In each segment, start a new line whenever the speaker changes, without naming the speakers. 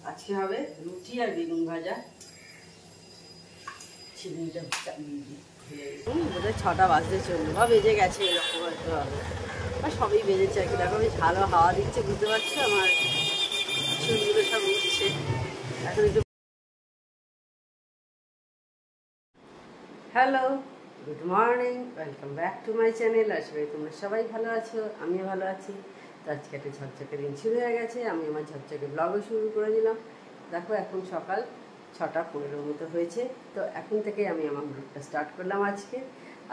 আজকে হবে রুটি আর বেগুন ভাজা। চিনিটা চালিয়ে দিই। বোধহয় 6টা বাজতে চললো বা বেজে গেছে, এরকম হয়তো হবে, বা সবই বেজেছে আর কি। দেখো বেশ ভালো হাওয়া দিচ্ছে, বুঝতে পারছো আমার চুলগুলো সব উঠছে এখন একটু। Hello, good morning, welcome back to my channel. আসলে তোমরা সবাই ভালো আছো, আমিও ভালো আছি। তো আজকে একটা ঝকঝকে দিন শুরু হয়ে গেছে, আমি আমার ঝকঝকে ব্লগও শুরু করে দিলাম। দেখো এখন সকাল 6টা 15 মতো হয়েছে। তো এখন থেকেই আমি আমার ব্লগটা স্টার্ট করলাম।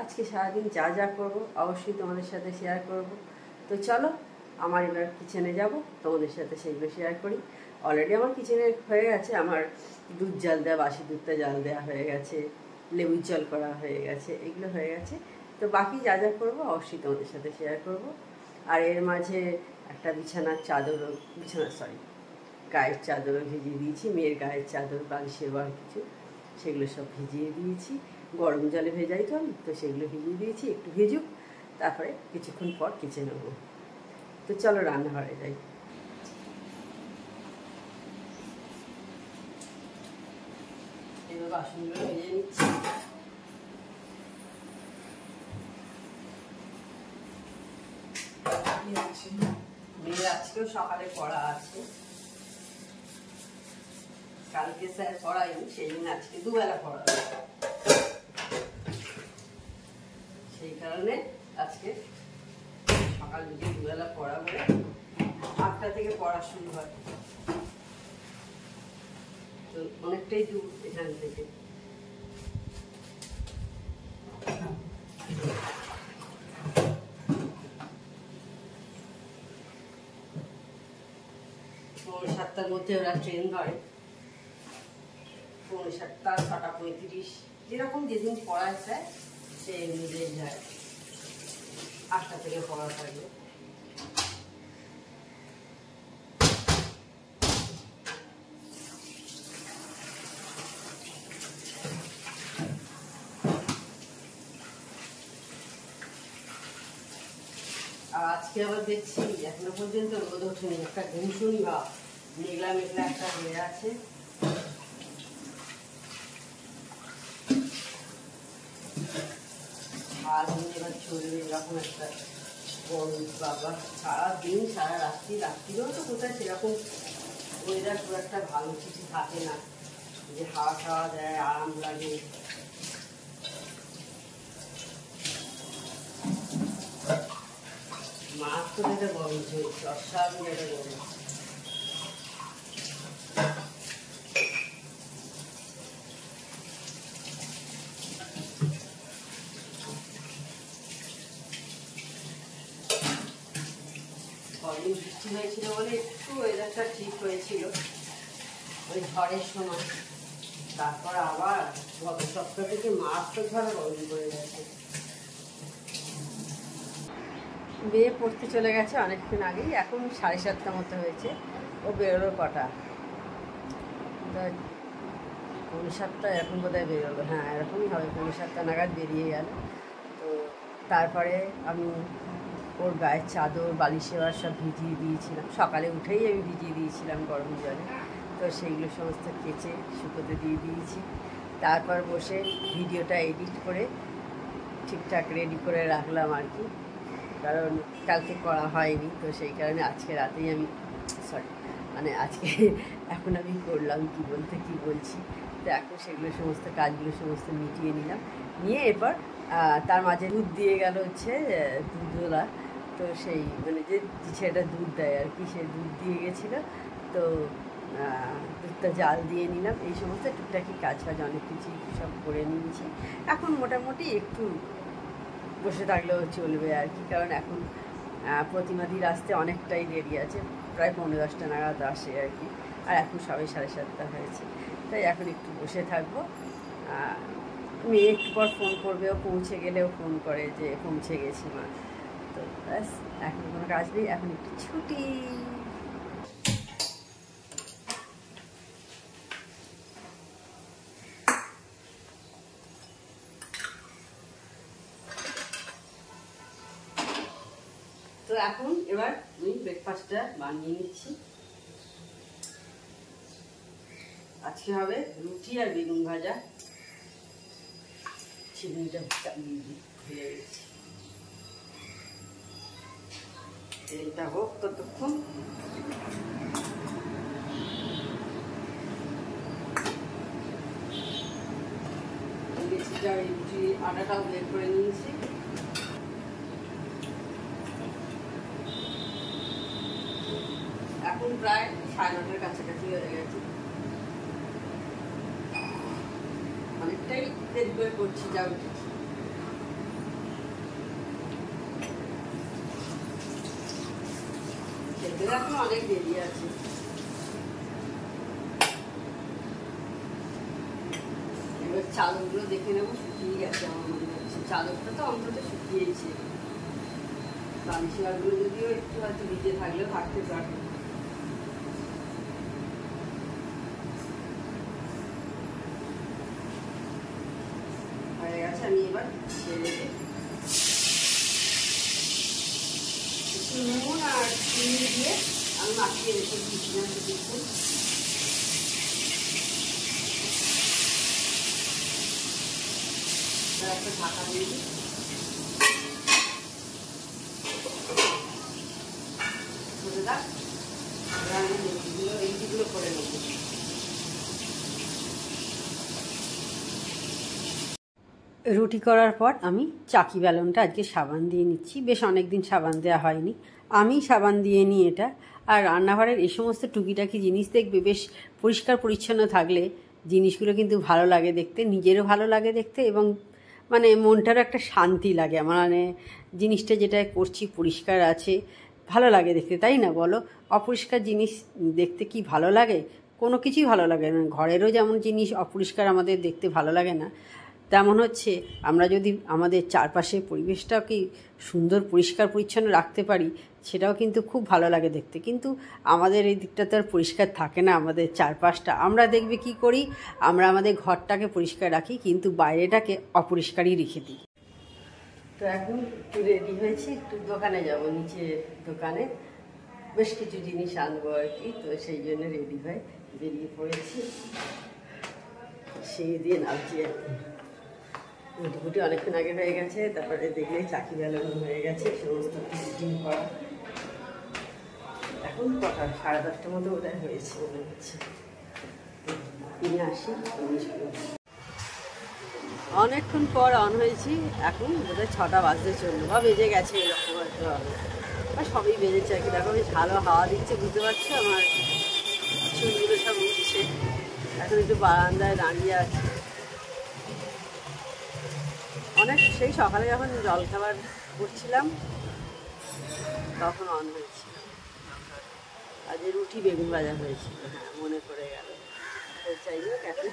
আজকে সারাদিন যা যা করবো অবশ্যই তোমাদের সাথে শেয়ার করব। তো চলো আমার এবার কিচেনে যাব, তোমাদের সাথে সেইগুলো শেয়ার করি। অলরেডি আমার কিচেনে হয়ে গেছে, আমার দুধ জাল দেওয়া, বাসি দুধটা জাল দেওয়া হয়ে গেছে, লেবুর জল করা হয়ে গেছে, এগুলো হয়ে গেছে। তো বাকি যা যা করবো অবশ্যই তোমাদের সাথে শেয়ার করব। আর এর মাঝে একটা গায়ের চাদরও ভিজিয়ে দিয়েছি, মেয়ের গায়ের চাদর, বালিশের বার কিছু, সেগুলো সব ভিজিয়ে দিয়েছি। গরম জলে ভেজাই তো আমি, তো সেগুলো ভিজিয়ে দিয়েছি, একটু ভিজুক, তারপরে কিছুক্ষণ পর কিচেনে নেবো। তো চলো রান্নাঘরে যাই। এবার বাসনগুলো ভেজে নিচ্ছি। মেয়ের আজকেও সকালে পড়া আছে, কালকে স্যার পড়ায়নি, সেই জন্য আজকে দুবেলা পড়া, সেই কারণে আজকে সকাল দিকে দুবেলা পড়া বলে 8টা থেকে পড়া শুরু হয়। তো অনেকটাই দূর এখান থেকে। পৌনে 7টার মধ্যে ওরা ট্রেন ধরে, পৌনে 7টা 6টা 35, যেরকম যেদিন পড়ায় স্যার সেই অনুযায়ী যায়। 8টা থেকে পড়া থাকবে। আর আজকে আবার দেখছি এখনো পর্যন্ত রোদ ওঠেনি, একটা ঘুমসুনি ভাব, মেঘলা মেঘলা একটা হয়ে আছে। সারাদিন এবার চলবে এরকম একটা গরম, বাবা সারাদিন সারা রাত্রিরেও তো কোথায় সেরকম ওয়েদার খুব একটা ভালো কিছু থাকে না, যে হাওয়া খাওয়া দেয়, আরাম লাগে। মাছ তো যেটা গরম চলছে, অস্বাভাবিক একটা গরম। কদিন বৃষ্টি হয়েছিল বলে একটু ওয়েদারটা ঠিক হয়েছিল ওই ঝড়ের সময়। তারপর আবার গত সপ্তাহ থেকে মারাত্মকভাবে গরম পড়ে গেছে। মেয়ে পড়তে চলে গেছে অনেকক্ষণ আগেই, এখন 7:30 মতো হয়েছে। ও বেরোলো কটা, 7:45 এখন বোধহয় বেরোলো, হ্যাঁ এরকমই হবে, 7:45 নাগাদ বেরিয়ে গেল। তো তারপরে আমি ওর গায়ের চাদর, বালিশের সব ভিজিয়ে দিয়েছিলাম, সকালে উঠেই আমি ভিজিয়ে দিয়েছিলাম গরম জলে। তো সেইগুলো সমস্ত কেচে শুকোতে দিয়ে দিয়েছি। তারপর বসে ভিডিওটা এডিট করে ঠিকঠাক রেডি করে রাখলাম আর কি, কারণ কালকে করা হয়নি। তো সেই কারণে আজকে রাতেই আমি আজকে এখন আমি করলাম, কি বলছি। তো এখন সেগুলো সমস্ত কাজগুলো সমস্ত মিটিয়ে নিলাম, নিয়ে এরপর তার মাঝে দুধ দিয়ে গেল হচ্ছে দুধওয়ালা। তো সেই যে ছেলেটা দুধ দেয় আর কি, সে দুধ দিয়ে গেছিলো। তো দুধটা জাল দিয়ে নিলাম, এই সমস্ত টুকটাকি কাজ অনেক কিছু সব করে নিয়েছি। এখন মোটামুটি একটু বসে থাকলেও চলবে আর কি, কারণ এখন প্রতিমাদির আসতে অনেকটাই দেরি আছে, প্রায় 9:45 নাগাদ আসে আর কি। আর এখন সবাই 7:30 হয়েছে, তাই এখন একটু বসে থাকবো। মেয়ে একটু পর ফোন করবে, ও পৌঁছে গেলেও ফোন করে যে পৌঁছে গেছি মা। তো ব্যাস, এখন কোনো কাজ নেই, এখন একটু ছুটি। তো এখন এবার আমি ব্রেকফাস্টটা বানিয়ে নিচ্ছি। আজকে হবে রুটি আর বেগুন ভাজা। চিনিটা চালিয়ে দিই, ভুলে গেছি। তেলটা হোক ততক্ষণ। রুটি আটাটাও বের করে নিয়েছি। এখন প্রায় 9:30-এর কাছাকাছি হয়ে গেছে। অনেকটাই দেরি করে করছি, যা উঠেছি। খেতে এখন অনেক দেরি আছে। এবার চাদরগুলো দেখে নেবো, শুকিয়ে গেছে আমার মনে হচ্ছে। চাদরটা তো অন্তত শুকিয়েছে। বালিশগুলো যদিও একটু হয়তো ভিজে থাকলেও থাকতে পারে। হয়ে গেছে, আমি এবার ছেড়ে দিই। একটু নুন আর চিনি দিয়ে আমি মাখিয়ে রেখে দিয়েছিলাম কিছুক্ষণ। একটা ঢাকা দিয়ে দিই। এইগুলো করে নেব। রুটি করার পর আমি চাকি বেলনটা আজকে সাবান দিয়ে নিচ্ছি। বেশ অনেকদিন সাবান দেওয়া হয়নি, আমি সাবান দিয়ে নিই এটা। আর রান্নাঘরের এই সমস্ত টুকিটাকি জিনিস দেখবে বেশ পরিষ্কার পরিচ্ছন্ন থাকলে জিনিসগুলো কিন্তু ভালো লাগে দেখতে, নিজেরও ভালো লাগে দেখতে, এবং মানে মনটারও একটা শান্তি লাগে। আমার মানে জিনিসটা যেটা করছি পরিষ্কার আছে, ভালো লাগে দেখতে, তাই না বলো? অপরিষ্কার জিনিস দেখতে কি ভালো লাগে? কোনো কিছুই ভালো লাগে না। ঘরেরও যেমন জিনিস অপরিষ্কার আমাদের দেখতে ভালো লাগে না, তেমন হচ্ছে আমরা যদি আমাদের চারপাশের পরিবেশটাকে সুন্দর পরিষ্কার পরিচ্ছন্ন রাখতে পারি, সেটাও কিন্তু খুব ভালো লাগে দেখতে। কিন্তু আমাদের এই দিকটা তো আর পরিষ্কার থাকে না, আমাদের চারপাশটা। আমরা দেখবে কি করি, আমরা আমাদের ঘরটাকে পরিষ্কার রাখি, কিন্তু বাইরেটাকে অপরিষ্কারই রেখে দিই। তো এখন একটু রেডি হয়েছি, একটু দোকানে যাব, নিচে দোকানে বেশ কিছু জিনিস আনবো আর কি। তো সেই জন্য রেডি হয়ে বেরিয়ে পড়েছি। সেই দিয়ে নামছি এখন। রুটি অনেকক্ষণ আগে হয়ে গেছে, তারপরে দেখলেই চাকি বেলন হয়ে গেছে, সমস্ত টিফিন করা। এখন কটা 10:30 মতো বোধহয় হয়েছে মনে হচ্ছে। কিনে আসি জিনিসগুলো। অনেকক্ষণ পর অন হয়েছি, এখন বোধহয় 6টা বাজতে চললো বা বেজে গেছে, এরকম হয়তো হবে। আর সবই বেজেছে আর কি। দেখো বেশ ভালো হাওয়া দিচ্ছে, বুঝতে পারছো? আমার চুলগুলো সব উঠছে। এখন একটু বারান্দায় দাঁড়িয়ে আছে। অনেক সেই সকালে যখন জলখাবার করছিলাম তখন অন হয়েছিল। আজ রুটি বেগুন ভাজা হয়েছিল, হ্যাঁ মনে পড়ে গেল। তো যাই হোক, এখন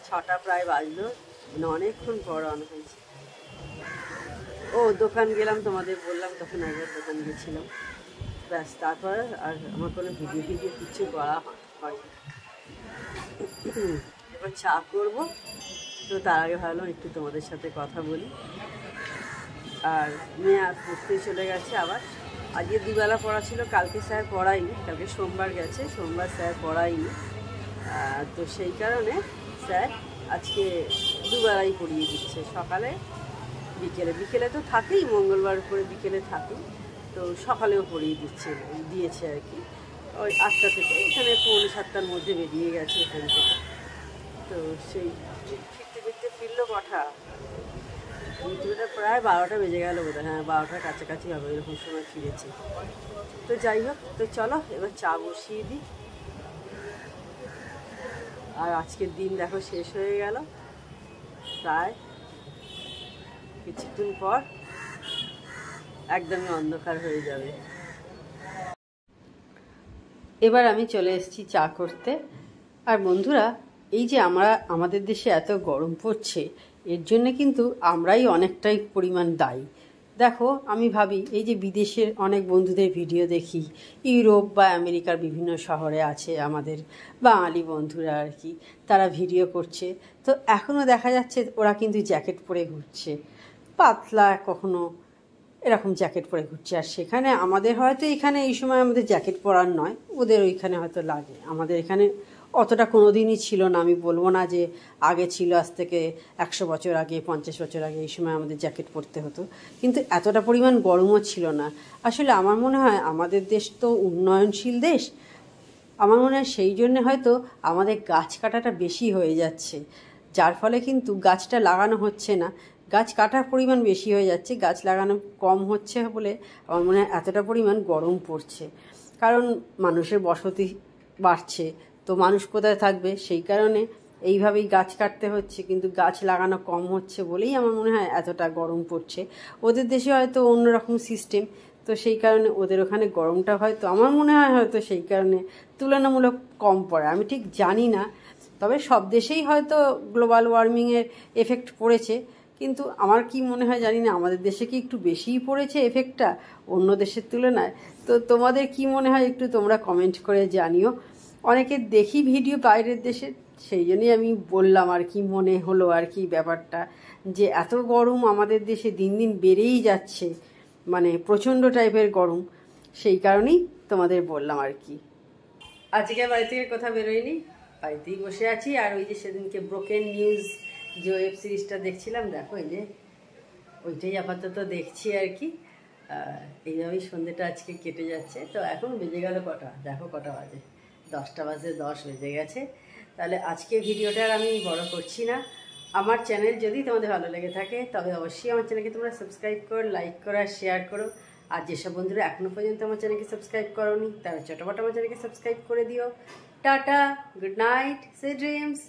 6টা প্রায় বাজলো, মানে অনেকক্ষণ পর অন হয়েছে। ও দোকান গেলাম, তোমাদের বললাম তখন একবার দোকান গেছিলাম, ব্যাস। তারপর আর আমার কোনো ভিডিও কিছু করা হয়। এবার চা করবো, তো তার আগে ভাবলাম একটু তোমাদের সাথে কথা বলি। আর মেয়ে আর পড়তে চলে গেছে আবার। আজকে দুবেলা পড়া ছিল, কালকে স্যার পড়ায়নি, কালকে সোমবার গেছে, সোমবার স্যার পড়ায়নি। তো সেই কারণে স্যার আজকে দুবেলাই পড়িয়ে দিচ্ছে, সকালে বিকেলে। বিকেলে তো থাকেই, মঙ্গলবার করে বিকেলে থাকেই, তো সকালেও পড়িয়ে দিয়েছে আর কি। ওই 8টা থেকে, এখানে 6:45-7টার মধ্যে বেরিয়ে গেছে এখান থেকে। তো সেই ফিরতে ফিরলো কটা, প্রায় 12টা বেজে গেল বোধহয়। হ্যাঁ 12টার কাছাকাছি হবে, এরকম সময় ফিরেছি। তো যাই হোক, তো চলো এবার চা বসিয়ে দিই। আর আজকের দিন দেখো শেষ হয়ে গেল, প্রায় কিছুক্ষণ পর একদমই অন্ধকার হয়ে যাবে। এবার আমি চলে এসেছি চা করতে। আর বন্ধুরা, এই যে আমাদের দেশে এত গরম পড়ছে, এর জন্য কিন্তু আমরাই অনেকটাই পরিমাণ দায়ী। দেখো, আমি ভাবি এই যে বিদেশের অনেক বন্ধুদের ভিডিও দেখি, ইউরোপ বা আমেরিকার বিভিন্ন শহরে আছে আমাদের বাঙালি বন্ধুরা আর কি, তারা ভিডিও করছে। তো এখনও দেখা যাচ্ছে ওরা কিন্তু জ্যাকেট পরে ঘুরছে, পাতলা কখনো এরকম জ্যাকেট পরে ঘুরছে। আর সেখানে আমাদের হয়তো এখানে এই সময় আমাদের জ্যাকেট পরার নয়, ওদের ওইখানে হয়তো লাগে। আমাদের এখানে অতটা কোনো দিনই ছিল না। আমি বলবো না যে আগে ছিল, আজ থেকে 100 বছর আগে, 50 বছর আগে এই সময় আমাদের জ্যাকেট পরতে হতো, কিন্তু এতটা পরিমাণ গরমও ছিল না। আসলে আমার মনে হয় আমাদের দেশ তো উন্নয়নশীল দেশ, আমার মনে হয় সেই জন্যে হয়তো আমাদের গাছ কাটাটা বেশি হয়ে যাচ্ছে, যার ফলে কিন্তু গাছটা লাগানো হচ্ছে না, গাছ কাটার পরিমাণ বেশি হয়ে যাচ্ছে, গাছ লাগানো কম হচ্ছে বলে আমার মনে হয় এতটা পরিমাণ গরম পড়ছে। কারণ মানুষের বসতি বাড়ছে, তো মানুষ কোথায় থাকবে, সেই কারণে এইভাবেই গাছ কাটতে হচ্ছে, কিন্তু গাছ লাগানো কম হচ্ছে বলেই আমার মনে হয় এতটা গরম পড়ছে। ওদের দেশে হয়তো অন্যরকম সিস্টেম, তো সেই কারণে ওদের ওখানে গরমটা হয়তো আমার মনে হয় হয়তো সেই কারণে তুলনামূলক কম পড়ে, আমি ঠিক জানি না। তবে সব দেশেই হয়তো গ্লোবাল ওয়ার্মিংয়ের এফেক্ট পড়েছে, কিন্তু আমার কি মনে হয় জানি না, আমাদের দেশে কি একটু বেশিই পড়েছে এফেক্টটা অন্য দেশের তুলনায়। তো তোমাদের কি মনে হয় একটু তোমরা কমেন্ট করে জানিও। অনেকে দেখি ভিডিও বাইরের দেশের, সেই জন্যই আমি বললাম আর কি, মনে হলো আর কি ব্যাপারটা, যে এত গরম আমাদের দেশে দিন দিন বেড়েই যাচ্ছে, মানে প্রচণ্ড টাইপের গরম, সেই কারণেই তোমাদের বললাম আর কি। আজকে বাড়ি থেকে কোথাও বেরোয়নি, বাড়িতেই বসে আছি। আর ওই যে সেদিনকে ব্রোকেন নিউজ যে ওয়েব সিরিজটা দেখছিলাম, দেখো এই যে ওইটাই আপাতত দেখছি আর কি। এইভাবেই সন্ধ্যেটা আজকে কেটে যাচ্ছে। তো এখন বেজে গেল কটা, দেখো কটা বাজে, 10টা বাজে 10 বেজে গেছে। তাহলে আজকে ভিডিওটা আর আমি বড় করছি না। আমার চ্যানেল যদি তোমাদের ভালো লেগে থাকে তবে অবশ্যই আমার চ্যানেলকে তোমরা সাবস্ক্রাইব করো, লাইক করো আর শেয়ার করো। আর যেসব বন্ধুরা এখনও পর্যন্ত আমার চ্যানেলকে সাবস্ক্রাইব করোনি তারা চটপট আমার চ্যানেলকে সাবস্ক্রাইব করে দিও। টাটা, গুড নাইট, সে ড্রিমস।